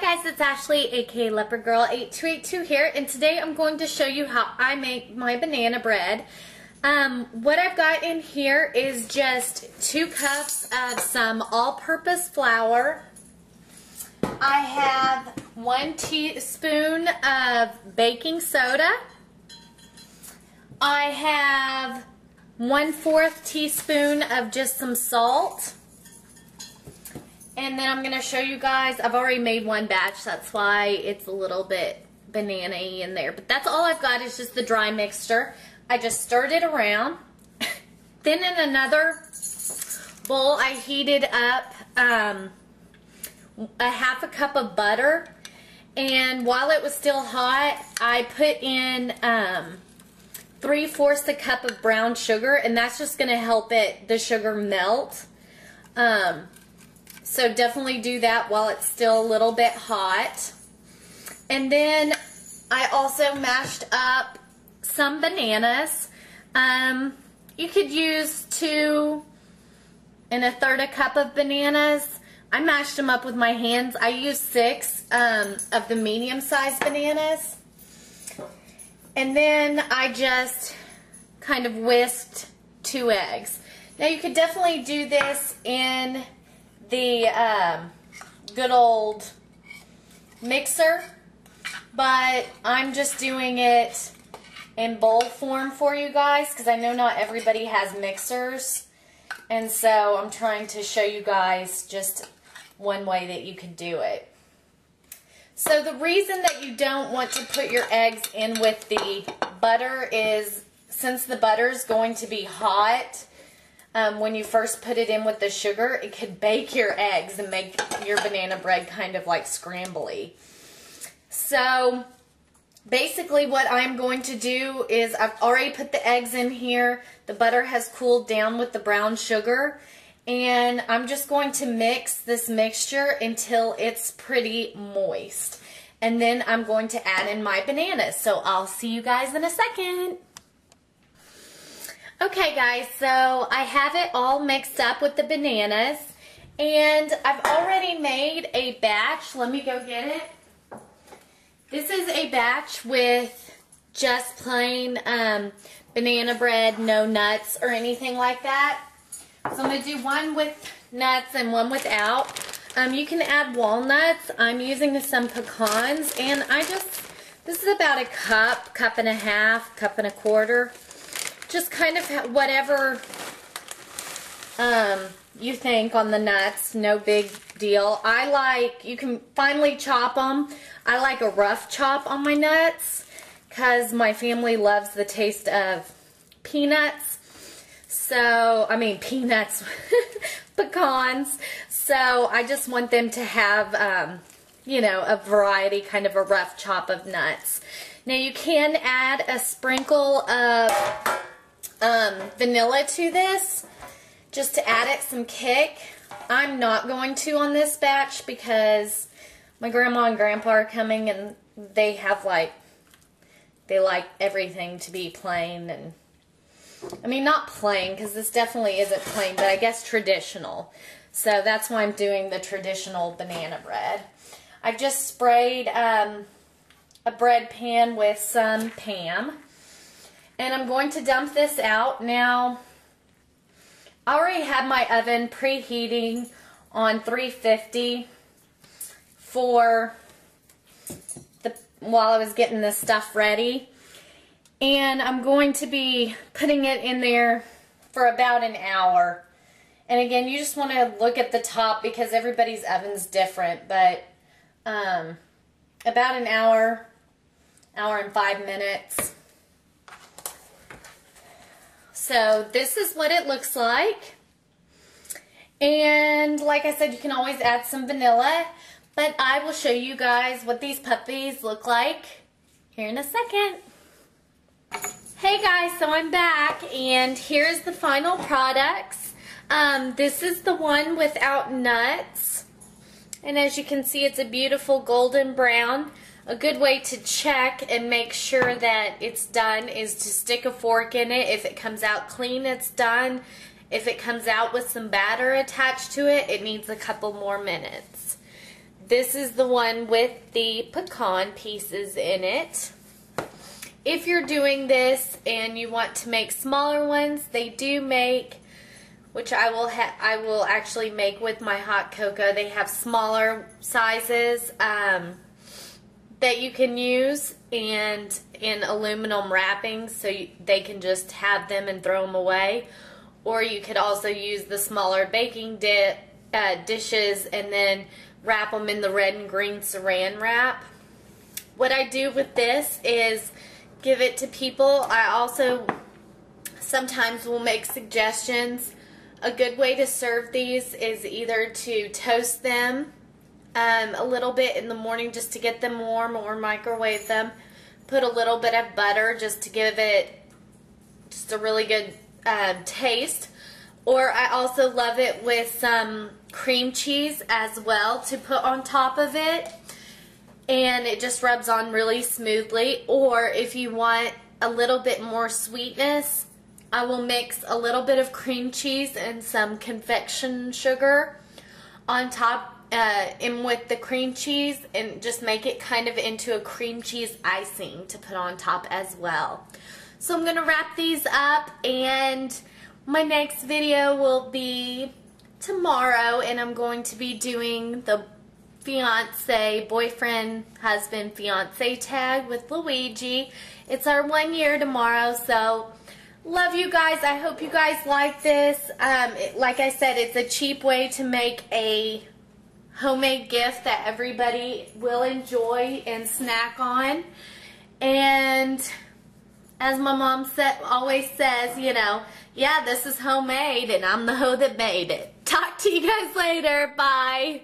Hi guys, it's Ashley, aka Leopard Girl 8282 here, and today I'm going to show you how I make my banana bread. What I've got in here is just 2 cups of some all-purpose flour. I have 1 teaspoon of baking soda. I have 1/4 teaspoon of just some salt. And then I'm going to show you guys, I've already made 1 batch, that's why it's a little bit banana-y in there. But that's all I've got is just the dry mixture. I just stirred it around. Then in another bowl, I heated up a 1/2 cup of butter. And while it was still hot, I put in 3/4 a cup of brown sugar, and that's just going to help the sugar melt. So definitely do that while it's still a little bit hot. And then I also mashed up some bananas. You could use 2 1/3 a cup of bananas. I mashed them up with my hands. I used 6 of the medium-sized bananas. And then I just kind of whisked 2 eggs. Now you could definitely do this in the good old mixer, but I'm just doing it in bowl form for you guys because I know not everybody has mixers, and so I'm trying to show you guys just one way that you can do it. So the reason that you don't want to put your eggs in with the butter is since the butter is going to be hot, when you first put it in with the sugar, it could bake your eggs and make your banana bread kind of like scrambly. So basically what I'm going to do is I've already put the eggs in here. The butter has cooled down with the brown sugar. And I'm just going to mix this mixture until it's pretty moist. And then I'm going to add in my bananas. So I'll see you guys in a second. Okay guys, so I have it all mixed up with the bananas, and I've already made a batch. Let me go get it. This is a batch with just plain banana bread, no nuts or anything like that. So I'm going to do 1 with nuts and 1 without. You can add walnuts. I'm using some pecans, and this is about a cup, 1.5 cups, 1.25 cups. Just kind of whatever you think on the nuts, no big deal. You can finely chop them. I like a rough chop on my nuts because my family loves the taste of peanuts. So, I mean peanuts, pecans. So I just want them to have, you know, a variety, kind of a rough chop of nuts. Now you can add a sprinkle of vanilla to this, just to add it some kick. I'm not going to on this batch because my grandma and grandpa are coming, and they like everything to be plain, and I mean not plain because this definitely isn't plain, but I guess traditional. So that's why I'm doing the traditional banana bread. I've just sprayed a bread pan with some Pam. And I'm going to dump this out. Now, I already had my oven preheating on 350 while I was getting this stuff ready. And I'm going to be putting it in there for about an hour. And again, you just want to look at the top because everybody's oven's different. But about an hour and 5 minutes. So this is what it looks like. And like I said, you can always add some vanilla. But I will show you guys what these puppies look like here in a second. Hey guys, so I'm back, and here's the final products. This is the one without nuts. And as you can see, it's a beautiful golden brown. A good way to check and make sure that it's done is to stick a fork in it. If it comes out clean, it's done. If it comes out with some batter attached to it, it needs a couple more minutes. this is the one with the pecan pieces in it. If you're doing this and you want to make smaller ones, they do make, which I will actually make with my hot cocoa. They have smaller sizes that you can use, and in aluminum wrapping, so they can just have them and throw them away. Or you could also use the smaller baking dishes and then wrap them in the red and green saran wrap. What I do with this is give it to people. I also sometimes will make suggestions. A good way to serve these is either to toast them a little bit in the morning just to get them warm, or microwave them. Put a little bit of butter just to give it just a really good taste. Or I also love it with some cream cheese as well to put on top of it, and it just rubs on really smoothly. Or if you want a little bit more sweetness, I will mix a little bit of cream cheese and some confection sugar on top in with the cream cheese, and just make it kind of into a cream cheese icing to put on top as well. So I'm going to wrap these up, and my next video will be tomorrow, and I'm going to be doing the fiance, boyfriend, husband, fiance tag with Luigi. It's our 1 year tomorrow, so love you guys. I hope you guys like this. Like I said, it's a cheap way to make a homemade gift that everybody will enjoy and snack on. And as my mom always says, you know, yeah, this is homemade and I'm the hoe that made it. Talk to you guys later. Bye.